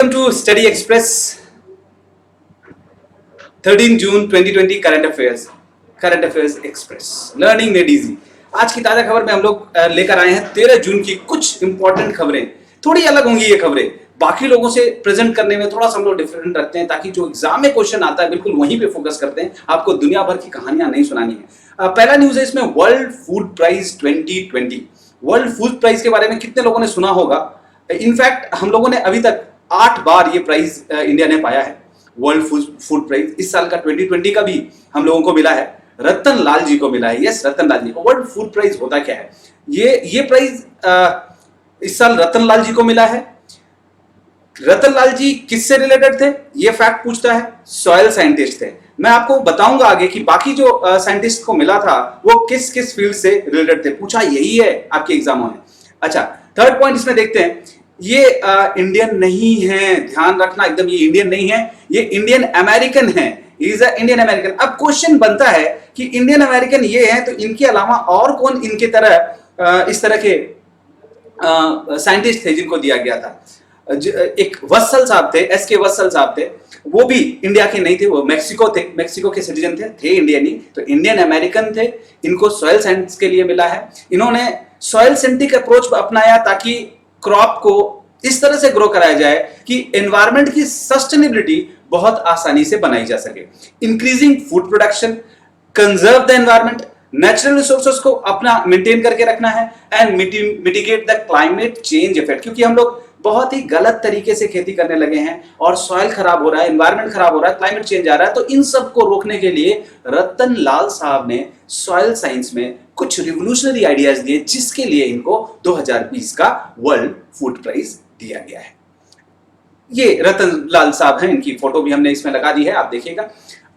Welcome to Study Express 13 June 2020 current affairs express learning made easy. आज की ताजा खबर में हम लोग लेकर आए हैं 13 जून की कुछ इंपॉर्टेंट खबरें। थोड़ी अलग होंगी ये खबरें, बाकी लोगों से प्रेजेंट करने में थोड़ा सा हम लोग डिफरेंट रखते हैं ताकि जो एग्जाम में क्वेश्चन आता है बिल्कुल वहीं पे फोकस करते हैं। आपको दुनिया भर की कहानियां नहीं सुनानी है। पहला न्यूज है इसमें world food prize 2020। World food prize के बारे में कितने लोगों ने सुना होगा? इनफैक्ट हम लोगों ने अभी तक 8 बार ये प्राइज इंडिया ने पाया है। वर्ल्ड फूड प्राइज इस साल का 2020 का भी हम लोगों को मिला है, रतन लाल जी को मिला है। यस, रतन लाल जी को। वर्ल्ड फूड प्राइज होता क्या है? ये प्राइज इस साल रतन लाल जी को मिला है। रतन लाल जी किससे रिलेटेड थे? ये फैक्ट पूछता है, सॉइल साइंटिस्ट थे। मैं आपको बताऊंगा आगे कि बाकी जो साइंटिस्ट को मिला था वो किस किस फील्ड से रिलेटेड थे। पूछा यही है आपके एग्जामों में। अच्छा, थर्ड पॉइंट इसमें देखते हैं। ये इंडियन नहीं है, ध्यान रखना एकदम, ये इंडियन नहीं है, ये इंडियन अमेरिकन है। Is a Indian American. अब क्वेश्चन बनता है कि इंडियन अमेरिकन ये है तो इनके अलावा और कौन इनके तरह इस तरह के साइंटिस्ट थे जिनको दिया गया था? एक वत्सल साहब थे, एसके वत्सल साहब थे, वो भी इंडिया के नहीं थे, वो मेक्सिको थे, मेक्सिको के सिटीजन थे इंडियन ही, तो इंडियन अमेरिकन थे। इनको सॉइल साइंस के लिए मिला है। इन्होंने सॉइल सेंट्रिक अप्रोच अपनाया ताकि क्रॉप को इस तरह से ग्रो कराया जाए कि एनवायरनमेंट की सस्टेनेबिलिटी बहुत आसानी से बनाई जा सके। Increasing food production, conserve the environment, natural resources को अपना मेंटेन करके रखना है, and mitigate the climate change effect. क्योंकि हम लोग बहुत ही गलत तरीके से खेती करने लगे हैं और सॉइल खराब हो रहा है, एनवायरनमेंट खराब हो रहा है, क्लाइमेट चेंज आ रहा है। तो इन सब को रोकने के लिए रतन लाल साहब ने सॉइल साइंस में कुछ रिवोल्यूशनरी आइडियाज दिए, जिसके लिए इनको 2020 का वर्ल्ड फूड प्राइज दिया गया है। ये रतन लाल साहब हैं, इनकी फोटो भी हमने इसमें लगा दी है, आप देखिएगा।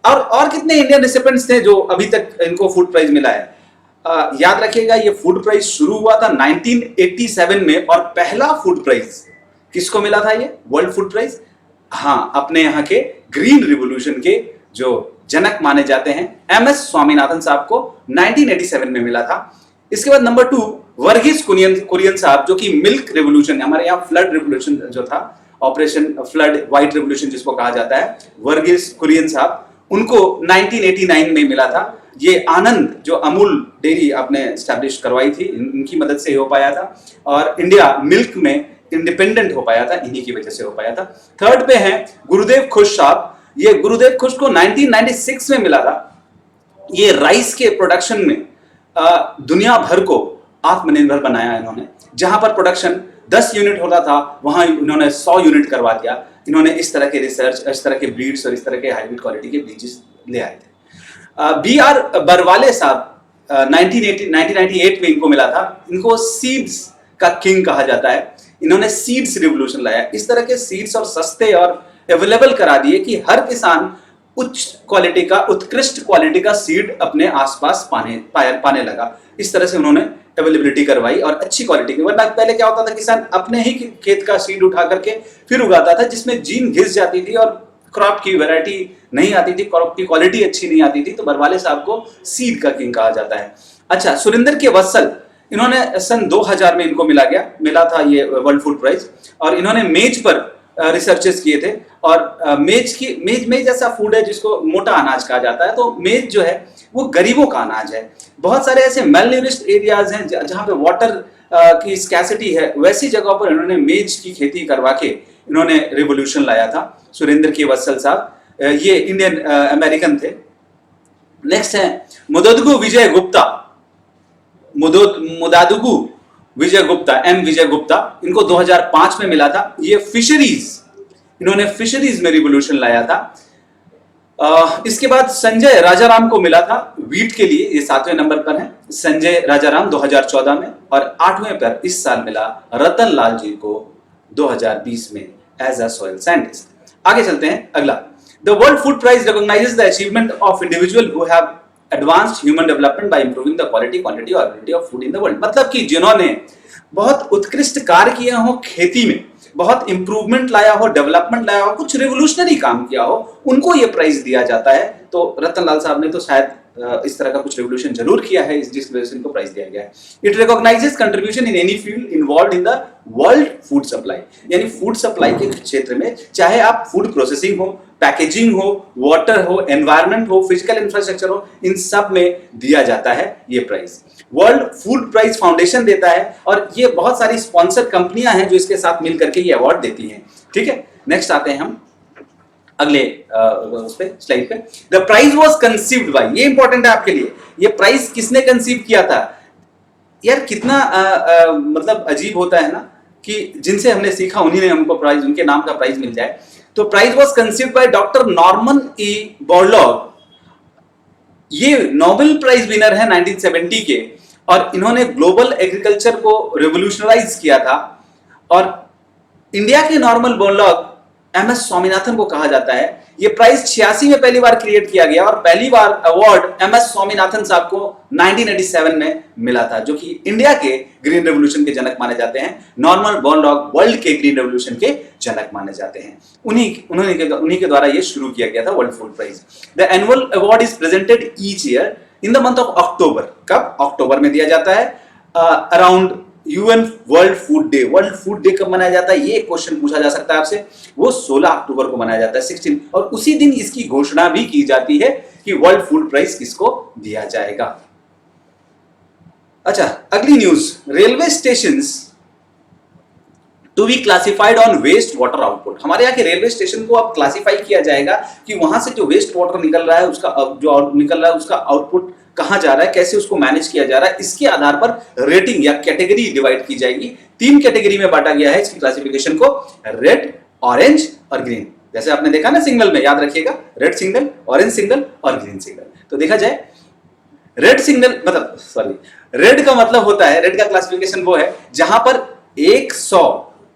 और कितने इंडियन रिसिपेंट्स थे जो अभी तक इनको फूड प्राइज मिला है? याद रखिएगा, ये फूड प्राइज शुरू हुआ था 1987 में, और पहला फूड प्राइज किसको मिला था? ये वर्ल्ड फूड प्राइज, हाँ, अपने यहाँ के ग्रीन रिवोल्यूशन के जो जनक माने जाते हैं एमएस स्वामीनाथन साहब को 1987 में मिला था। इसके बाद नंबर 2 वर्गीस कुरियन साहब, जो कि मिल्क रिवोल्यूशन, हमारे यहाँ फ्लड रिवोल्यूशन जो था, ऑपरेशन फ्लड व्हाइट रिवोल्यूशन जिसको कहा जाता है, वर्गीस कुरियन साहब, उनको 1989 में मिला था। ये आनंद जो अमूल डेयरी आपने स्टैब्लिश करवाई थी, इनकी मदद से हो पाया था, और इंडिया मिल्क में इंडिपेंडेंट हो पाया था, इन्हीं की वजह से हो पाया था। थर्ड पे है गुरुदेव खुश साहब। ये गुरुदेव खुश को 1996 में मिला था। ये राइस के प्रोडक्शन में दुनिया भर को आत्मनिर्भर बनाया इन्होंने। जहां पर प्रोडक्शन 10 यूनिट होता था वहां इन्होंने 100 यूनिट करवा दिया। इन्होंने इस तरह के रिसर्च, इस तरह के ब्रीड्स और इस तरह के हाइब्रिड क्वालिटी के बीजेस ले आए थे। BR बरवाले साहब 1998 में इनको मिला था। इनको सीड्स का किंग कहा जाता है। इन्होंने सीड्स रिवोल्यूशन लाया। इस तरह के सीड्स और सस्ते और अवेलेबल करा दिए कि हर किसान उच्च क्वालिटी का, उत्कृष्ट क्वालिटी का सीड अपने आसपास पाने लगा। इस तरह से उन्होंने अवेलेबिलिटी करवाई और अच्छी क्वालिटी की। वरना पहले क्या होता था, किसान अपने ही खेत का सीड उठा करके फिर उगाता था, जिसमें जीन घिस जाती थी और क्रॉप की वैरायटी नहीं आती थी, क्रॉप की क्वालिटी अच्छी नहीं आती थी। तो बरवाले साहब को सीड का किंग कहा जाता है। अच्छा, सुरेंद्र के वत्सल, इन्होंने सन 2000 में इनको मिला था ये वर्ल्ड फूड प्राइज, और इन्होंने मेज पर रिसर्चेस किए थे। और मेज ऐसा फूड है जिसको मोटा अनाज कहा जाता है। तो मेज जो है वो गरीबों का अनाज है। बहुत सारे ऐसे मेलन्यूरिश्ड एरियाज हैं जहां पे वाटर की स्कैसिटी है, वैसी जगहों पर इन्होंने मेज की खेती करवा के इन्होंने रिवोल्यूशन लाया था। सुरेंद्र के वत्सल साहब, ये इंडियन अमेरिकन थे। नेक्स्ट है मुदादुगु विजय गुप्ता। मुदादुगु विजय गुप्ता, एम विजय गुप्ता, इनको 2005 में मिला था। ये इन्होंने फिशरीज में रिवोल्यूशन लाया था। इसके बाद संजय राजाराम को मिला था वीट के लिए, ये 7वें नंबर पर है संजय राजाराम 2014 में, और 8वें पर इस साल मिला रतन लाल जी को 2020 में एज अ सॉइल साइंटिस्ट। आगे चलते हैं, अगला। The world food prize recognises the achievement of individual who have advanced human development by improving the quality, quantity और quality of food in the world. मतलब कि जिन्होंने बहुत उत्कृष्ट कार्य किए हो खेती में, बहुत इंप्रूवमेंट लाया हो, डेवलपमेंट लाया हो, कुछ रिवोल्यूशनरी काम किया हो, उनको ये प्राइज दिया जाता है। तो रतन लाल साहब ने तो शायद इस तरह का कुछ रेवोल्यूशन जरूर किया है, जिस वजह से इनको प्राइज दिया गया है। It recognises contribution in any field involve in the world food supply, यानी फूड सप्लाई के क्षेत्र में चाहे आप फूड प्रोसेसिंग हो, पैकेजिंग हो, वाटर हो, एनवायरनमेंट हो, फिजिकल इंफ्रास्ट्रक्चर हो, इन सब में दिया जाता है ये prize. World food prize foundation देता है और ये बहुत सारी स्पॉन्सर कंपनियां हैं जो इसके साथ मिलकर के ये अवार्ड देती हैं। ठीक है, नेक्स्ट आते हैं हम अगले उस पे स्लाइड पे। The prize was conceived by, ये इंपॉर्टेंट है आपके लिए, ये प्राइज किसने कंसीव किया था? यार कितना मतलब अजीब होता है ना कि जिनसे हमने सीखा उन्हीं ने हमको प्राइज, उनके नाम का प्राइज मिल जाए। तो prize was conceived by doctor Norman E Borlaug. ये नोबेल प्राइज विनर है 1970 के, और इन्होंने ग्लोबल एग्रीकल्चर को रिवोल्यूशनराइज किया था। और इंडिया के नॉर्मन बोरलॉग एमएस स्वामीनाथन को कहा जाता है। ये प्राइज 86 में पहली बार क्रिएट किया गया और पहली बार अवार्ड एमएस स्वामीनाथन साहब को 1987 में मिला था, जो कि इंडिया के ग्रीन रेवोल्यूशन के जनक माने जाते हैं। नॉर्मन बोरलॉग वर्ल्ड के ग्रीन रेवोल्यूशन के जनक माने जाते हैं। उन्हीं के द्वारा ये शुरू किया गया था world food prize. The annual award is presented each year in the month of October. कब? अक्टूबर में दिया जाता है। Around UN world food day. World food day कब मनाया जाता है, ये क्वेश्चन पूछा जा सकता है आपसे। वो 16 अक्टूबर को मनाया जाता है, 16, और उसी दिन इसकी घोषणा भी की जाती है कि वर्ल्ड फूड प्राइज किसको दिया जाएगा। अच्छा, अगली news, railway stations to be classified on waste water output. हमारे यहाँ के रेलवे स्टेशन को अब क्लासिफाई किया जाएगा कि वहां से जो वेस्ट वाटर निकल रहा है उसका जो निकल रहा है उसका आउटपुट कहां जा रहा है, कैसे उसको मैनेज किया जा रहा है, इसके आधार पर रेटिंग या कैटेगरी डिवाइड की जाएगी। 3 कैटेगरी में बांटा गया है इसकी क्लासिफिकेशन को, रेड, ऑरेंज और ग्रीन। जैसे आपने देखा ना सिग्नल में, याद रखिएगा, रेड सिग्नल, ऑरेंज सिग्नल और ग्रीन सिग्नल। तो देखा जाए, रेड सिग्नल मतलब रेड का मतलब होता है, रेड का क्लासिफिकेशन वो है जहां पर 100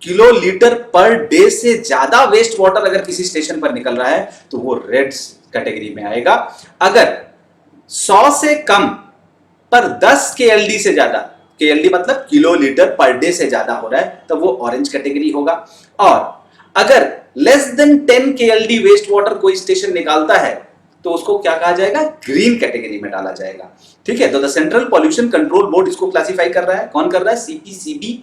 किलो लीटर पर डे से ज्यादा वेस्ट वाटर अगर किसी स्टेशन पर निकल रहा है तो वो रेड कैटेगरी में आएगा। अगर 100 से कम पर 10 KLD से ज्यादा, KLD मतलब किलो लीटर पर डे से ज्यादा हो रहा है, तब वो ऑरेंज कैटेगरी होगा। और अगर less than 10 KLD waste water कोई स्टेशन निकालता है तो उसको क्या कहा जाएगा, ग्रीन कैटेगरी में डाला जाएगा। ठीक है, तो the central pollution control board इसको क्लासिफाई कर रहा है। कौन कर रहा है? CPCB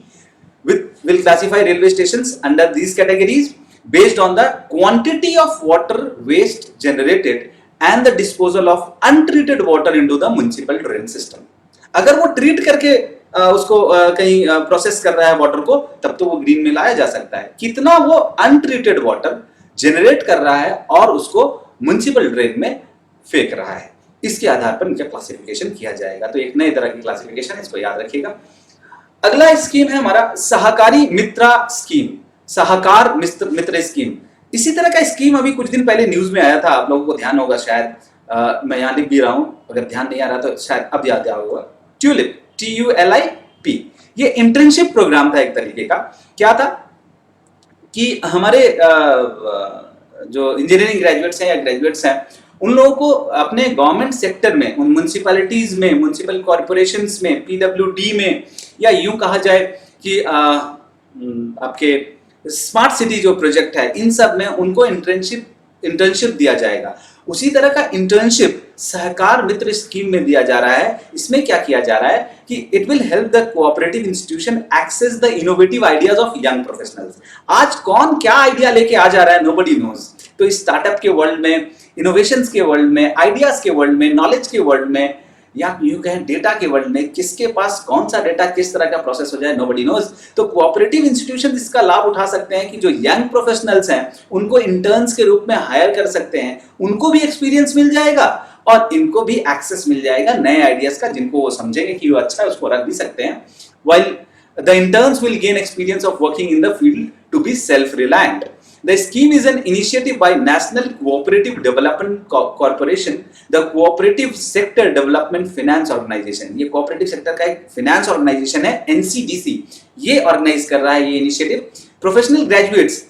will classify railway stations under these categories based on the quantity of water waste generated and the disposal of untreated water into the municipal drain system. अगर वो ट्रीट करके उसको कहीं प्रोसेस कर रहा है वाटर को, तब तो वो ग्रीन में लाया जा सकता है। कितना वो अनट्रीटेड वाटर जनरेट कर रहा है और उसको म्युनिसिपल ड्रेन में फेंक रहा है, इसके आधार पर इनका क्लासिफिकेशन किया जाएगा। तो एक नई तरह की क्लासिफिकेशन है, इसको याद रखिएगा। अगला स्कीम है हमारा सहकारी मित्र स्कीम, सहकार मित्र स्कीम। इसी तरह का स्कीम अभी कुछ दिन पहले न्यूज में आया था, आप लोगों को ध्यान होगा शायद, मैं यहां लिख भी रहा हूं, अगर ध्यान नहीं आ रहा तो शायद अब याद होगा। ट्यूलिप, TULIP, ये इंटर्नशिप प्रोग्राम था एक तरीके का। क्या था कि हमारे जो इंजीनियरिंग ग्रेजुएट्स हैं या ग्रेजुएट्स हैं, उन लोगों को अपने गवर्नमेंट सेक्टर में, उन म्युनिसिपैलिटीज में, म्युनिसिपल कॉर्पोरेशंस में, PWD में, या यूं कहा जाए कि आपके स्मार्ट सिटी जो प्रोजेक्ट है, इन सब में उनको इंटर्नशिप दिया जाएगा। उसी तरह का इंटर्नशिप सहकार मित्र स्कीम में दिया जा रहा है। इसमें क्या किया जा रहा है कि it will help the cooperative institution access the innovative ideas of young professionals. आज कौन क्या आइडिया लेके आ जा रहा है, नोबडी नोज। तो इस स्टार्टअप के वर्ल्ड में, इनोवेशंस के वर्ल्ड में, आइडियाज के वर्ल्ड में, नॉलेज के वर्ल्ड में, या यूं कहें डेटा के वर्ल्ड में, किसके पास कौन सा डेटा किस तरह का प्रोसेस हो जाए, नोबडी नोज। तो कोऑपरेटिव इंस्टीट्यूशन इसका लाभ उठा सकते हैं कि जो यंग प्रोफेशनल्स हैं उनको इंटर्न्स के रूप में हायर कर सकते हैं, उनको भी एक्सपीरियंस मिल जाएगा और इनको भी एक्सेस मिल जाएगा नए आइडियाज का, जिनको वो समझेंगे कि वो अच्छा है, उसको रख भी सकते हैं। While the interns will gain experience of working in the field to be self reliant. The scheme is an initiative by National Cooperative Development Corporation, the Cooperative Sector Development Finance Organization। ये cooperative sector का एक finance organisation है, NCDC, ये organise कर रहा है ये initiative. Professional graduates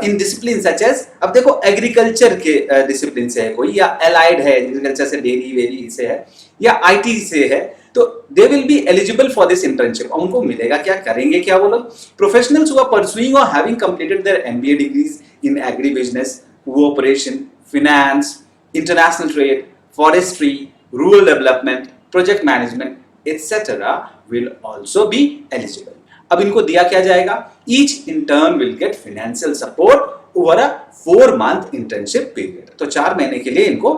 in discipline such as, अब देखो एग्रीकल्चर के डिसिप्लिन से है कोई, या एलाइड है, एग्रीकल्चर से डेयरी वेरी से है, या IT से है, तो they will be eligible for this internship. उनको मिलेगा क्या, करेंगे क्या वो लोग? प्रोफेशनल्स हु आर परसुइंग और having completed there MBA degrees in agri business, cooperation, finance, international trade, forestry, rural development, project management, etc. will also be eligible. अब इनको दिया क्या जाएगा? Each intern will get financial support over a 4-month internship period. तो 4 महीने के लिए इनको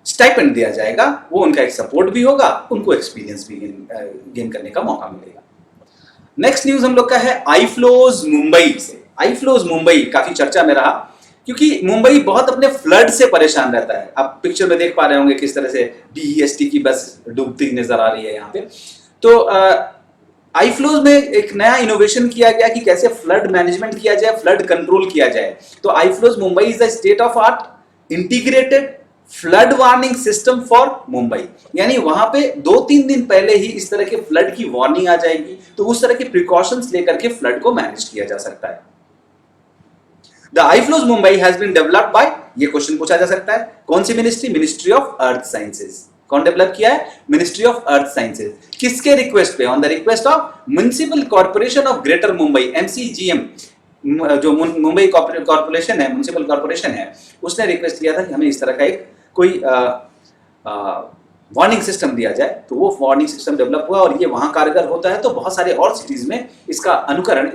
स्टाइपेंड दिया जाएगा, वो उनका एक सपोर्ट भी होगा, उनको एक्सपीरियंस भी गेन करने का मौका मिलेगा। नेक्स्ट न्यूज हम लोग का है आईफ्लोज मुंबई से। आईफ्लोज मुंबई काफी चर्चा में रहा क्योंकि मुंबई बहुत अपने फ्लड से परेशान रहता है। आप पिक्चर में देख पा रहे होंगे किस तरह से DEST की बस डूबती नजर आ रही है यहाँ पे। तो आईफ्लोज में एक नया इनोवेशन किया गया कि कैसे फ्लड मैनेजमेंट किया जाए, फ्लड कंट्रोल किया जाए। तो IFLOWS Mumbai is the state of art integrated flood warning system for Mumbai, यानी वहां पे 2-3 दिन पहले ही इस तरह के फ्लड की वार्निंग आ जाएगी, तो उस तरह के प्रिकॉशंस लेकर के फ्लड को मैनेज किया जा सकता है। The IFLOWS Mumbai has been developed by, ये क्वेश्चन पूछा जा सकता है, कौन सी ministry? Ministry of earth sciences. कौन डेवलप किया है? Ministry of earth sciences. किसके रिक्वेस्ट पे? On the request of municipal corporation of greater Mumbai, MCGM, जो मुंबई कॉर्पोरेशन है, म्युनिसिपल कॉर्पोरेशन है, उसने रिक्वेस्ट किया था कि हमें इस तरह का एक कोई वार्निंग सिस्टम दिया जाए। तो वो वार्निंग सिस्टम डेवलप हुआ और ये वहां कारगर होता है, तो बहुत सारे और सिटीज में इसका अनुकरण,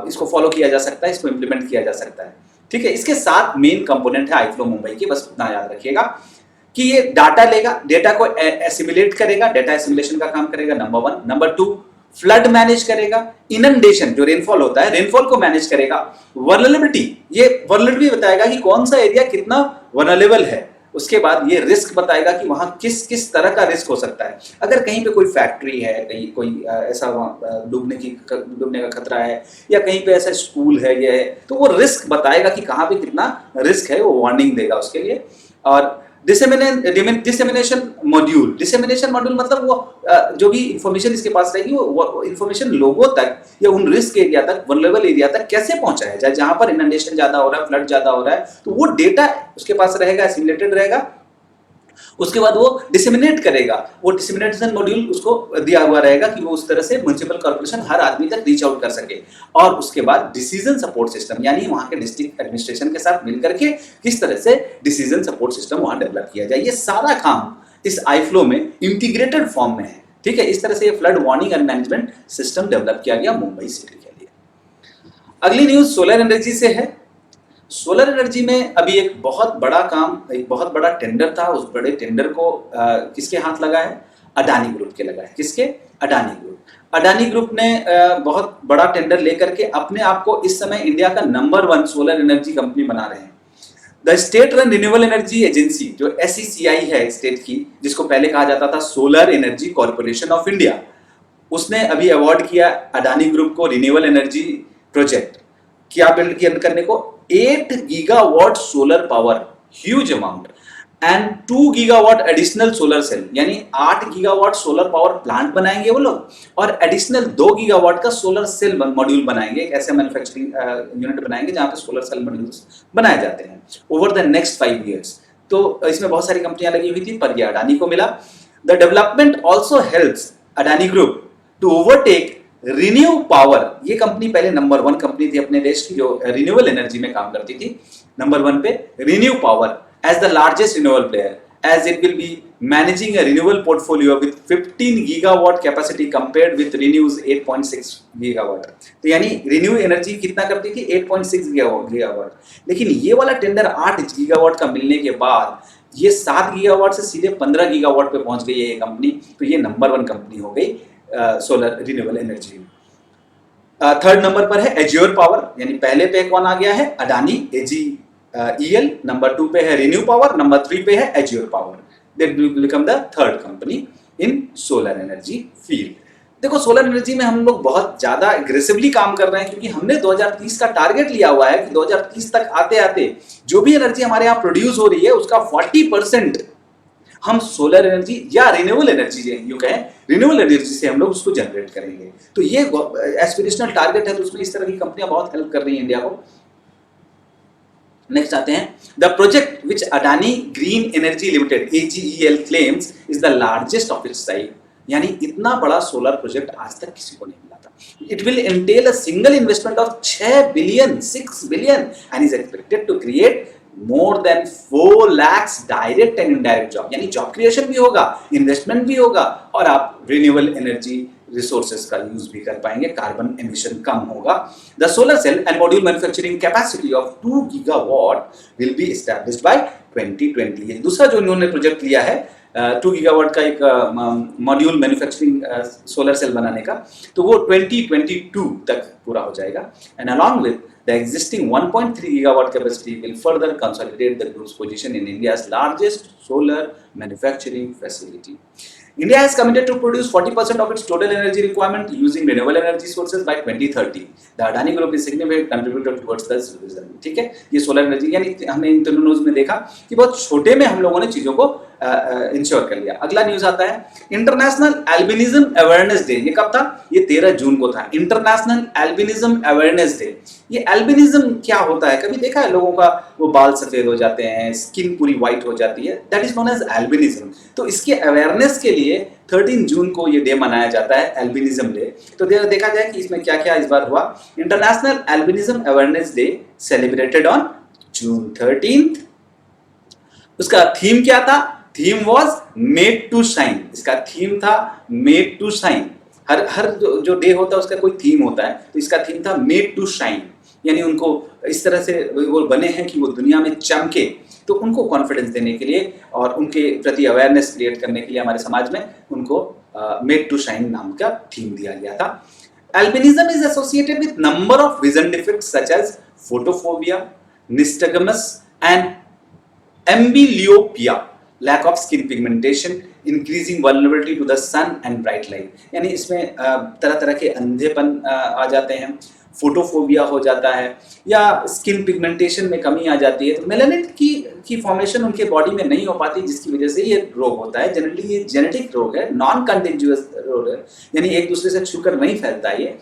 इसको फॉलो किया जा सकता है, इसको इंप्लीमेंट किया जा सकता है। ठीक है, इसके 7 मेन कंपोनेंट है आईफ्लो मुंबई के, बस इतना याद रखिएगा कि ये डाटा लेगा, डेटा को एसिमुलेट करेगा, डेटा एसिमुलेशन का काम करेगा, नंबर 1। नंबर 2, फ्लड मैनेज करेगा, इनंडेशन जो रेनफॉल होता है, रेनफॉल को मैनेज करेगा, वल्नरेबिलिटी, ये वल्नरेबिलिटी बताएगा कि कौन सा एरिया कितना वल्नरेबल है। उसके बाद ये रिस्क बताएगा कि वहां किस किस तरह का रिस्क हो सकता है। अगर कहीं पे कोई फैक्ट्री है, कहीं कोई ऐसा डूबने का खतरा है, या कहीं पे ऐसा स्कूल है, ये है, तो वो रिस्क बताएगा कि कहाँ पे कितना रिस्क है, वो वार्निंग देगा उसके लिए। और डिसेमिनेशन मॉड्यूल, डिसेमिनेशन मॉड्यूल मतलब वो जो भी इंफॉर्मेशन इसके पास रहेगी वो इंफॉर्मेशन लोगों तक या उन रिस्क एरिया तक, वल्नरेबल एरिया तक कैसे पहुंचाया जाए, जहां पर इनंडेशन ज्यादा हो रहा है, फ्लड ज्यादा हो रहा है, तो वो डेटा उसके पास रहेगा, एसिमुलेटेड रहेगा। उसके बाद वो डिसेमिनेट करेगा, वो डिसेमिनेशन मॉड्यूल उसको दिया हुआ रहेगा कि वो उस तरह से म्युनिसिपल कॉर्पोरेशन हर आदमी तक रीच आउट कर सके। और उसके बाद डिसीजन सपोर्ट सिस्टम, यानी वहां के डिस्ट्रिक्ट एडमिनिस्ट्रेशन के साथ मिलकर के किस तरह से डिसीजन सपोर्ट सिस्टम वहां डेवलप किया जाए, ये सारा काम इस आईफ्लो में इंटीग्रेटेड फॉर्म में है। ठीक है, इस तरह से ये flood warning and management system develop किया गया मुंबई सिटी के लिए। अगली न्यूज सोलर एनर्जी से है। सोलर एनर्जी में अभी एक बहुत बड़ा काम, एक बहुत बड़ा टेंडर था, उस बड़े टेंडर को किसके हाथ लगा है? अडानी ग्रुप के लगा है। किसके? अडानी ग्रुप। अडानी ग्रुप ने बहुत बड़ा टेंडर लेकर के अपने आप को इस समय इंडिया का नंबर 1 सोलर एनर्जी कंपनी बना रहे हैं। The state run renewable energy agency, जो SECI है स्टेट की, जिसको पहले कहा जाता था solar energy corporation of India, उसने अभी अवार्ड किया अडानी ग्रुप को रिन्यूएबल एनर्जी प्रोजेक्ट क्या बिल्ड करने को, 8 gigawatt solar power, huge amount, and 2 gigawatt additional solar cell, यानी 8 गीगावाट सोलर पावर प्लांट बनाएंगे वो लोग, और एडिशनल 2 गीगावाट का सोलर सेल मॉड्यूल बनाएंगे। एक ऐसे मैन्युफैक्चरिंग यूनिट बनाएंगे जहां पे सोलर सेल मॉड्यूल्स बनाए जाते हैं ओवर द नेक्स्ट 5 ईयर्स। तो इसमें बहुत सारी कंपनियां लगी हुई थी, पर ये अडानी को मिला। The development also helps Adani group to overtake ReNew Power. ये कंपनी पहले नंबर 1 कंपनी थी अपने देश की जो रिन्यूएबल एनर्जी में काम करती थी, नंबर 1 पे ReNew Power as the largest renewable player, as it will be managing a renewable portfolio with 15 gigawatt capacity compared with ReNew's 8.6 gigawatt. तो यानी रिन्यू एनर्जी कितना करती थी? 8.6 गीगावाट। लेकिन ये वाला टेंडर 8 गीगावाट का मिलने के बाद ये 7 गीगावाट से सीधे 15 गीगावाट पे पहुंच गई है ये कंपनी। तो ये नंबर 1 कंपनी हो गई solar renewable energy. 3rd number पर है एज्योर पावर, यानी पहले पे कौन आ गया है? अडानी AGEL, नंबर 2 पे है रिन्यू पावर, नंबर 3 पे है azure power. That will become the 3rd company in solar energy field. देखो सोलर एनर्जी में हम लोग बहुत ज्यादा एग्रेसिवली काम कर रहे हैं, क्योंकि हमने 2030 का टारगेट लिया हुआ है कि 2030 तक आते आते जो भी एनर्जी हमारे यहाँ प्रोड्यूस हो रही है उसका 40% हम सोलर एनर्जी या रिन्यूएबल एनर्जी, यूं कहें रिन्यूएबल एनर्जी से हम लोग उसको जनरेट करेंगे। तो ये एस्पिरेशनल टारगेट है, तो उसमें इस तरह की कंपनियां बहुत हेल्प कर रही हैं इंडिया को। नेक्स्ट आते हैं, the project which Adani green energy limited AGEL claims is the largest of its type, यानी इतना बड़ा सोलर प्रोजेक्ट आज तक किसी को नहीं मिला था। It will entail a single investment of 6 billion and is expected to create more than 4 lakhs direct and indirect job, यानी जॉब क्रिएशन भी होगा, इन्वेस्टमेंट भी होगा और आप रिन्यूएबल एनर्जी रिसोर्सेज का यूज भी कर पाएंगे, कार्बन एमिशन कम होगा। The solar cell and module manufacturing capacity of 2 gigawatt will be established by 2020। ये दूसरा जो इन्होंने प्रोजेक्ट लिया है 2 गीगावाट का एक मॉड्यूल मैन्युफैक्चरिंग सोलर सेल बनाने का, तो वो 2022 तक पूरा हो जाएगा। And along with the existing 1.3 gigawatt capacity will further consolidate the group's position in India's largest solar manufacturing facility. India has committed to produce 40% of its total energy requirement using renewable energy sources by 2030. The Adani Group is significant contributor towards this vision. ठीक है, ये solar energy, यानी हमने इन दोनों news में देखा कि बहुत छोटे में हम लोगों ने चीजों को इंश्योर कर लिया। अगला न्यूज आता है इंटरनेशनल एल्बिनिज्म अवेयरनेस डे। ये कब था? ये 13 जून को था, इंटरनेशनल एल्बिनिज्म अवेयरनेस डे। ये एल्बिनिज्म क्या होता है? कभी देखा है लोगों का वो बाल सफेद हो जाते हैं, स्किन पूरी व्हाइट हो जाती है, that is known as albinism. तो इसके अवेयरनेस के लिए 13 जून को ये डे मनाया जाता है, एल्बिनिज्म डे। तो देखा जाए कि इसमें क्या क्या इस बार हुआ। International albinism awareness day celebrated on June 13th। उसका थीम क्या था? Theme was made to shine. इसका थीम था मेड टू शाइन। हर जो डे होता है उसका कोई थीम होता है, तो इसका थीम था मेड टू शाइन, यानी उनको इस तरह से वो बने हैं कि वो दुनिया में चमके। तो उनको कॉन्फिडेंस देने के लिए और उनके प्रति अवेयरनेस क्रिएट करने के लिए हमारे समाज में उनको मेड टू शाइन नाम का थीम दिया गया था। Albinism is associated with number of vision defects such as photophobia, nystagmus and amblyopia, lack of skin pigmentation, increasing vulnerability to the sun and bright light. यानी इसमें तरह तरह के अंधेपन आ जाते हैं, फोटोफोबिया हो जाता है या स्किन पिगमेंटेशन में कमी आ जाती है। तो मेलानिन की फॉर्मेशन उनके बॉडी में नहीं हो पाती, जिसकी वजह से ये रोग होता है। जनरली ये जेनेटिक रोग है, नॉन कंटेंजियस रोग है, यानी एक दूसरे से छूकर नहीं फैलता ये।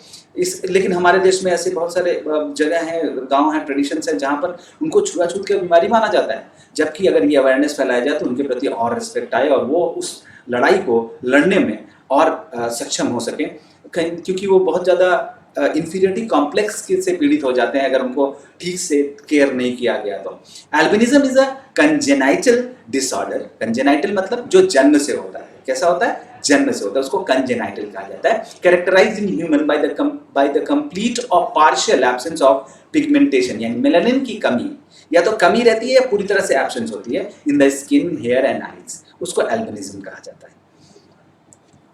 लेकिन हमारे देश में ऐसे बहुत सारे जगह हैं, गांव हैं, ट्रेडिशंस हैं जहाँ पर उनको छुआछूत के बीमारी माना जाता है। जबकि अगर ये अवेयरनेस फैलाया जाए तो उनके प्रति और रिस्पेक्ट आए और वो उस लड़ाई को लड़ने में और सक्षम हो सकें, क्योंकि वो बहुत ज़्यादा इंफीरियरिटी कॉम्प्लेक्स से पीड़ित हो जाते हैं अगर उनको ठीक से केयर नहीं किया गया तो। Albinism is a congenital disorder. Congenital मतलब जो जन्म से होता है। कैसा होता है? जन्म से होता है, उसको कंजेनाइटल कहा जाता है। Characterised in human by the complete और पार्शियल एब्सेंस ऑफ पिगमेंटेशन, यानी मेलानिन की कमी, या तो कमी रहती है या पूरी तरह से एब्सेंस होती है in the skin, hair and eyes, उसको एल्बिनिज्म कहा जाता है।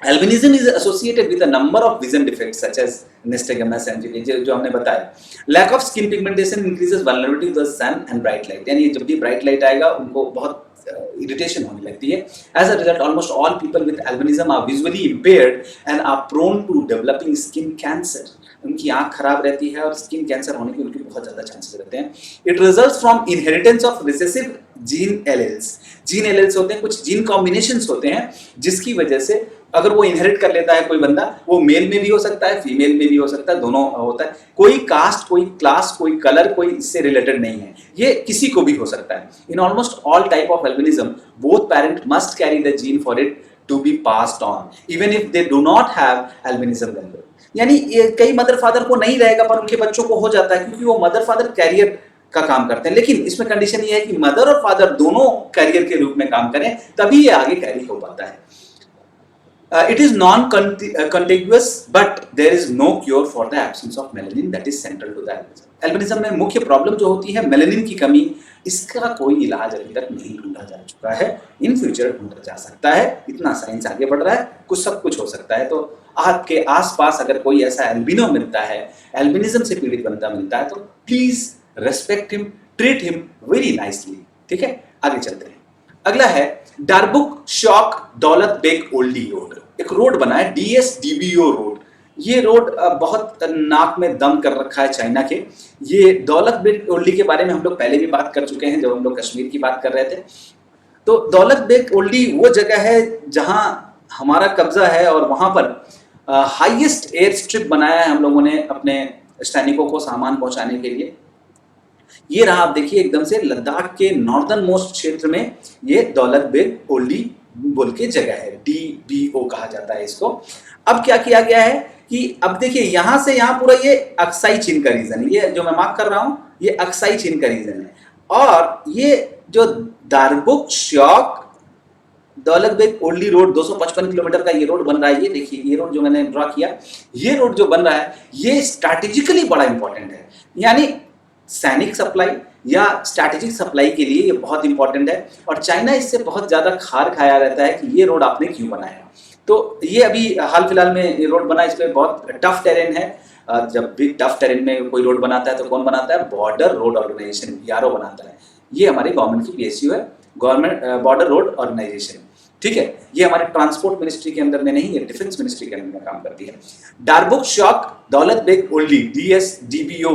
Albinism is associated with a number of vision defects such as nystagmus and जो हमने बताया। Lack of skin pigmentation increases vulnerability to the sun and bright light, यानी जब भी bright light आएगा उनको बहुत इरिटेशन होने लगती है। As a result, almost all people with albinism are visually impaired and are prone to developing skin cancer. उनकी आंख खराब रहती है और स्किन कैंसर होने के उनके बहुत ज़्यादा चांसेस रहते हैं। It results from inheritance of recessive gene alleles. Gene alleles होते हैं, कुछ जीन कॉम्बिनेशंस होते हैं जिसकी वजह से अगर वो इनहेरिट कर लेता है कोई बंदा, वो मेल में भी हो सकता है, फीमेल में भी हो सकता है, दोनों होता है। कोई कास्ट, कोई क्लास, कोई कलर, कोई इससे रिलेटेड नहीं है, ये किसी को भी हो सकता है। In almost all type of albinism both parent must carry the gene for it to be passed on even if they do not have albinism value. यानी कई मदर फादर को नहीं रहेगा पर उनके बच्चों को हो जाता है, क्योंकि वो मदर फादर कैरियर का काम करते हैं। लेकिन इसमें कंडीशन ये है कि मदर और फादर दोनों कैरियर के रूप में काम करें, तभी ये आगे कैरी हो पाता है। It is non-contiguous, but there is no cure for the absence of melanin that is central to the albinism. Albinism में मुख्य प्रॉब्लम जो होती है मेलानिन की कमी, इसका कोई इलाज अभी तक नहीं ढूंढा जा चुका है। इन फ्यूचर ढूंढा जा सकता है, इतना साइंस आगे बढ़ रहा है, कुछ सब कुछ हो सकता है। तो आपके आसपास अगर कोई ऐसा एल्बिनो मिलता है, एल्बिनिज्म से पीड़ित बंदा मिलता है, तो please respect him, treat him very nicely. ठीक है, आगे चलते हैं। अगला है डारबुक शॉक दौलत बेग ओल्डी रोड। एक रोड बना है DSDBO रोड। ये रोड बहुत नाक में दम कर रखा है चाइना के। ये दौलत बेग ओल्डी के बारे में हम लोग पहले भी बात कर चुके हैं जब हम लोग कश्मीर की बात कर रहे थे। तो दौलत बेग ओल्डी वो जगह है जहां हमारा कब्जा है और वहां पर हाईएस्ट एयर स्ट्रिप बनाया है हम लोगों ने अपने सैनिकों को सामान पहुंचाने के लिए। ये रहा, आप देखिए एकदम से लद्दाख के नॉर्दर्न मोस्ट क्षेत्र में ये दौलत बेग ओल्डी बोल के जगह है, DBO कहा जाता है इसको। अब क्या किया गया है कि अब देखिए यहां से यहां पूरा ये अक्साई चीन का रीजन है। ये जो मैं मार्क कर रहा हूं ये अक्साई चीन का रीजन है। और ये जो दारबुक श्योक दौलत बेग ओल्डी रोड 255 किलोमीटर का ये रोड बन रहा है। ये देखिए, ये रोड जो मैंने ड्रॉ किया, ये रोड जो बन रहा है ये स्ट्रैटेजिकली बड़ा इंपॉर्टेंट है, यानी सैनिक सप्लाई या स्ट्रैटेजिक सप्लाई के लिए ये बहुत इंपॉर्टेंट है। और चाइना इससे बहुत ज्यादा खार खाया रहता है कि ये रोड आपने क्यों बनाया। तो ये अभी हाल फिलहाल में ये रोड बना, इस पर बहुत टफ टेरेन है। जब भी टफ टेरेन में कोई रोड बनाता है तो कौन बनाता है? बॉर्डर रोड ऑर्गेनाइजेशन, BRO बनाता है। ये हमारी गवर्नमेंट की PSU है, गवर्नमेंट बॉर्डर रोड ऑर्गेनाइजेशन, ठीक है। ये हमारे ट्रांसपोर्ट मिनिस्ट्री के अंदर में नहीं, ये डिफेंस मिनिस्ट्री के अंदर में काम करती है। Darbuk Shyok Daulat Beg Oldi DSDBO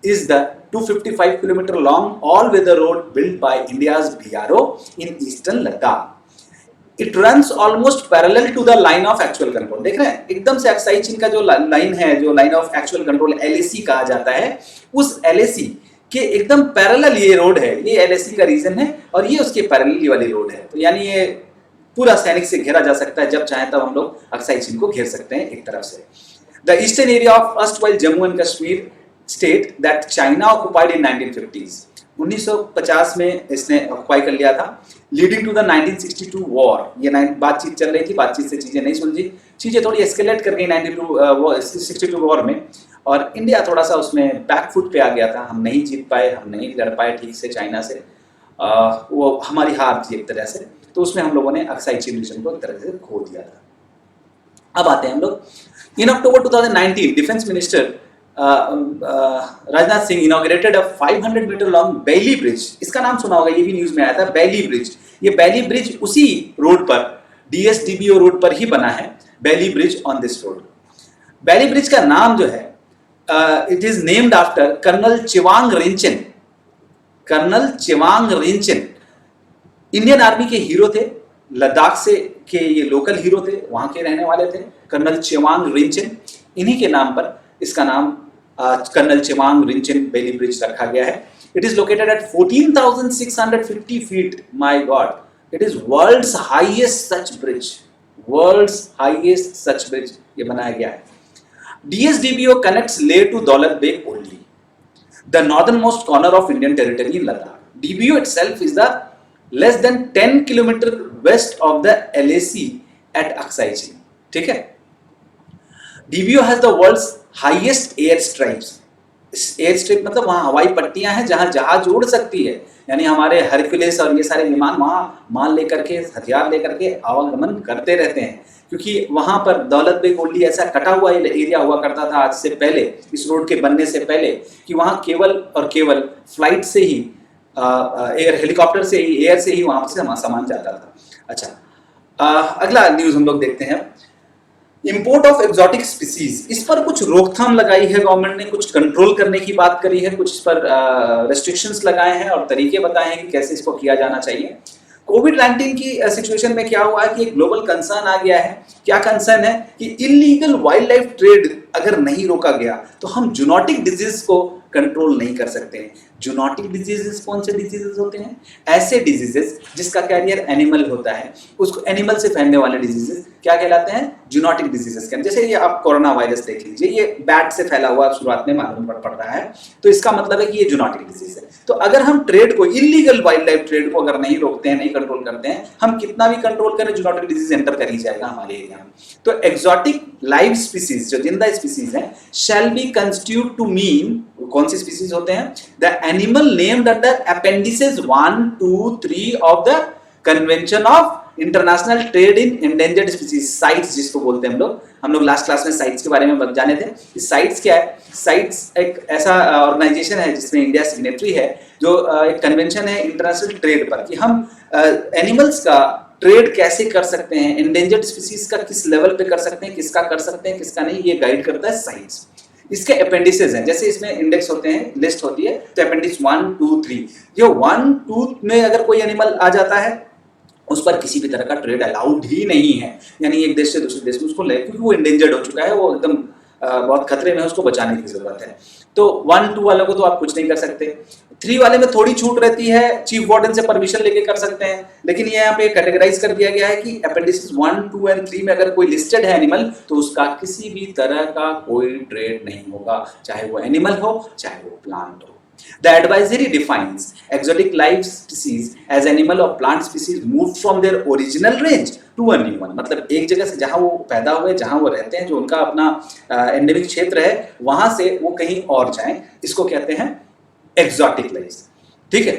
is the 255 kilometer long all-weather road built by India's BRO in eastern Ladakh. It runs almost parallel to the line of actual control. देख रहे हैं, एकदम से अक्साई चीन का जो लाइन है, जो line of actual control LAC कहा जाता है, उस LAC के एकदम पैरेलल ये रोड है। ये LAC का रीजन है और ये उसके पैरेलल वाली रोड है। तो यानी ये पूरा सैनिक से घेरा जा सकता है, जब चाहे तब हम लोग अक्साई चीन को घेर सकते हैं एक तरफ से। The eastern area of erstwhile Jammu and Kashmir state that China occupied in 1950s, 1950 में इसने ऑक्युपाई कर लिया था, लीडिंग टू द 1962 वॉर। ये बातचीत चल रही थी, बातचीत से चीजें नहीं सुलझी, चीजें थोड़ी एस्केलेट कर गई 62 वॉर में, और इंडिया थोड़ा सा उसमें बैकफुट पे आ गया था। हम नहीं जीत पाए, हम नहीं लड़ पाए ठीक से चाइना से, वो हमारी हार थी एक तरह से। तो उसमें हम लोगों ने अक्साई चीन रीजन को एक तरह से खो दिया था। अब आते हैं हम लोग, in October 2019 defence minister Rajnath Singh inaugurated a 500 metre long Bailey bridge. इसका नाम सुना होगा, ये भी न्यूज में आया था, बैली ब्रिज। ये बैली ब्रिज उसी रोड पर, DSDBO रोड पर ही बना है, Bailey bridge on this road. Bailey bridge का नाम जो है, it is named after colonel Chewang Rinchen. Colonel Chewang Rinchen Indian army के हीरो थे, लद्दाख से के ये लोकल हीरो थे, वहां के रहने वाले थे, कर्नल चिवांग रिंचन। इन्हीं के नाम पर इसका नाम colonel Chewang Rinchen Bailey bridge रखा गया है। It is located at 14,650 feet. My God, it is world's highest such bridge, world's highest such bridge ये बनाया गया है। DSDBO connects Leh to Daulat Beg only, the northernmost corner of Indian territory in Ladakh. DBO itself is the less than 10 kilometer west of the LAC at Aksai Chin, ठीक है। DBO has the world's highest airstrips. Air strip मतलब वहाँ हवाई पट्टियां हैं जहाँ जहाज उड़ सकती है, यानी हमारे हरक्यूलिस और ये सारे विमान वहाँ माल लेकर के, हथियार लेकर के आवागमन करते रहते हैं, क्योंकि वहाँ पर दौलत बेग ओल्डी ऐसा कटा हुआ एरिया हुआ करता था आज से पहले, इस रोड के बनने से पहले, कि वहाँ केवल और केवल फ्लाइट से ही, एयर हेलीकॉप्टर से ही, एयर से ही वहाँ से सामान जाता था। अच्छा, अगला न्यूज़ हम लोग देखते हैं, इंपोर्ट ऑफ एक्सोटिक स्पीसीज। इस पर कुछ रोकथाम लगाई है गवर्नमेंट ने, कुछ कंट्रोल करने की बात करी है, कुछ इस पर रेस्ट्रिक्शंस लगाए हैं और तरीके बताए हैं कि कैसे इसको किया जाना चाहिए। कोविड-19 की सिचुएशन में क्या हुआ है कि एक ग्लोबल कंसर्न आ गया है। क्या कंसर्न है कि इलीगल वाइल्ड लाइफ ट्रेड अगर नहीं रोका गया तो हम जूनोटिक डिजीज को कंट्रोल नहीं कर सकते हैं। जूनोटिक डिजीजेस कौन से डिजीजेस होते हैं? ऐसे डिजीजेस जिसका कैरियर एनिमल होता है, उसको एनिमल से फैलने वाले डिजीजेस क्या कहलाते हैं? Zoonotic diseases. जैसे ये आप कोरोना वायरस देख लीजिए, ये बैट से फैला हुआ शुरुआत में मालूम पड़ रहा है, तो इसका मतलब है कि ये जूनोटिक डिजीज है। तो अगर हम ट्रेड को, इलीगल वाइल्ड लाइफ ट्रेड को अगर नहीं रोकते हैं, नहीं कंट्रोल करते हैं, हम कितना भी कंट्रोल करें, जूनोटिक डिजीज एंटर कर ही जाएगा हमारे एरिया में। तो एक्सोटिक लाइव स्पीसीज, जो जिंदा स्पीसीज हैं, shall be constitute to mean, कौन सी स्पीसीज होते हैं? The animal named under appendices 1, 2, 3 of the convention of international trade in endangered species, CITES जिसको बोलते हैं हम लोग लास्ट क्लास में साइट्स के बारे में जाने थे। साइट्स क्या है? साइट्स एक ऐसा ऑर्गेनाइजेशन है जिसमें इंडिया सिग्नेटरी है, जो एक कन्वेंशन है इंटरनेशनल ट्रेड पर, कि हम एनिमल्स का ट्रेड कैसे कर सकते हैं, एंडेंजर्ड स्पीसीज का किस लेवल पे कर सकते हैं, किसका कर सकते हैं, किसका नहीं, ये गाइड करता है साइट्स। इसके अपेंडिसेस हैं, जैसे इसमें इंडेक्स होते हैं, लिस्ट होती है, तो अपेंडिक्स 1, 2, 3, जो 1, 2 में अगर कोई एनिमल आ जाता है, उस पर किसी भी तरह का ट्रेड अलाउड ही नहीं है, यानी एक देश से दूसरे देश में उसको ले, क्योंकि वो इंडेंजर्ड हो चुका है, वो एकदम बहुत खतरे में है, उसको बचाने की जरूरत है। तो 1, 2 वालों को तो आप कुछ नहीं कर सकते। 3 वाले में थोड़ी छूट रहती है, चीफ वार्डन से परमिशन लेके कर सकते हैं, लेकिन ये यहाँ पे कैटेगराइज कर दिया गया है कि अपेंडिसेस 1, 2 एंड 3 में अगर कोई लिस्टेड है एनिमल, तो उसका किसी भी तरह का कोई ट्रेड नहीं होगा, चाहे वो एनिमल हो चाहे वो प्लांट हो। The advisory defines exotic life species as animal or plant species moved from their original range to a new one. मतलब एक जगह से जहां वो पैदा हुए, जहां वो रहते हैं, जो उनका अपना एंडेमिक क्षेत्र है, वहां से वो कहीं और जाएं, इसको कहते हैं एक्सोटिक लाइफ। ठीक है,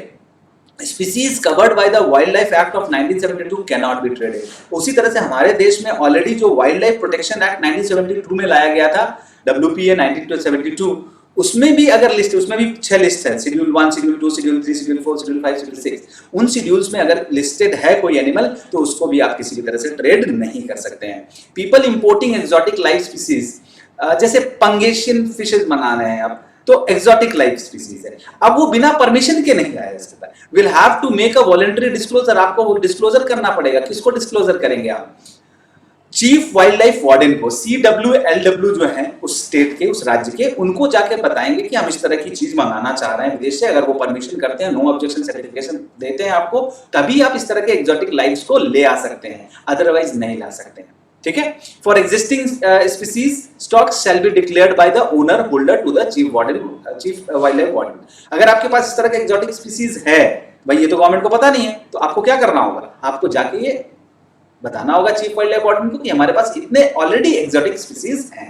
species covered by the wild life act of 1972 cannot be traded. उसी तरह से हमारे देश में ऑलरेडी जो वाइल्ड लाइफ प्रोटेक्शन एक्ट 1972 में लाया गया था, WPA 1972, उसमें भी अगर लिस्ट, उसमें भी 6 लिस्ट है, schedule 1, schedule 2, schedule 3, schedule 4, schedule 5, schedule 6। उन शेड्यूल्स में अगर लिस्टेड है कोई एनिमल तो उसको भी आप किसी भी तरह से ट्रेड नहीं कर सकते हैं। People importing exotic life species, जैसे पंगेशियन फिशेज मंगा रहे हैं आप, तो एक्सोटिक लाइफ स्पीसीज है, अब वो बिना परमिशन के नहीं आया सकता, will have to make a voluntary disclosure, आपको वो डिस्क्लोजर करना पड़ेगा। किसको डिस्क्लोजर करेंगे आप? चीफ वाइल्ड लाइफ वार्डन को, CWLW जो है उस स्टेट के, उस राज्य के, उनको जाके बताएंगे कि हम इस तरह की चीज मंगाना चाह रहे हैं विदेश से। अगर वो परमिशन करते हैं, नो ऑब्जेक्शन सर्टिफिकेशन देते हैं आपको, तभी आप इस तरह के एक्सोटिक लाइव्स को ले आ सकते हैं, अदरवाइज नहीं ला सकते हैं। ठीक है, for existing species stocks shall be declared by the owner holder to the chief wild life warden. अगर आपके पास इस तरह का एक्सोटिक स्पीसीज है, भाई ये तो गवर्नमेंट को पता नहीं है, तो आपको क्या करना होगा? आपको जाके ये बताना होगा चीफ वाइल्ड लाइफ वार्डन को कि हमारे पास इतने ऑलरेडी एक्सोटिक स्पीसीज हैं।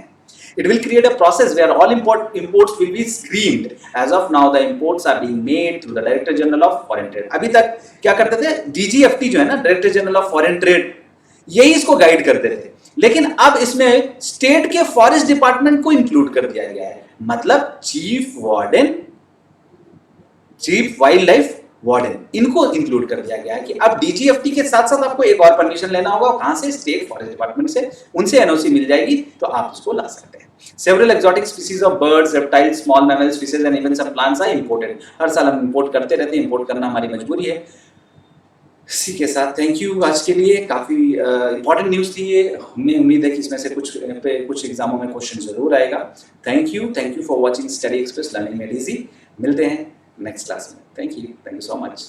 It will create a process where all imports will be screened. As of now, the imports are being made through the Director General of Foreign Trade. अभी तक क्या करते थे? DGFT जो है ना, Director General of Foreign Trade, यही इसको गाइड करते थे, लेकिन अब इसमें स्टेट के फॉरेस्ट डिपार्टमेंट को इंक्लूड कर दिया गया है। मतलब chief warden, chief wild life warden, इनको इंक्लूड कर दिया गया है कि अब डीजीएफटी के साथ साथ आपको एक और परमिशन लेना होगा, कहां से? स्टेट फॉरेस्ट डिपार्टमेंट से, उनसे एनओसी मिल जाएगी तो आप इसको ला सकते हैं। Several exotic species of birds, reptiles, small mammals, fishes and even some plants are imported. हर साल हम इंपोर्ट करते रहते हैं, इंपोर्ट करना हमारी मजबूरी है। इसी के साथ थैंक यू आज के लिए, काफी इंपॉर्टेंट न्यूज थी ये, हमें उम्मीद है कि इसमें से कुछ एग्जामों में क्वेश्चन जरूर आएगा। Thank you for watching study express learning made easy. मिलते हैं नेक्स्ट क्लास में। Thank you so much.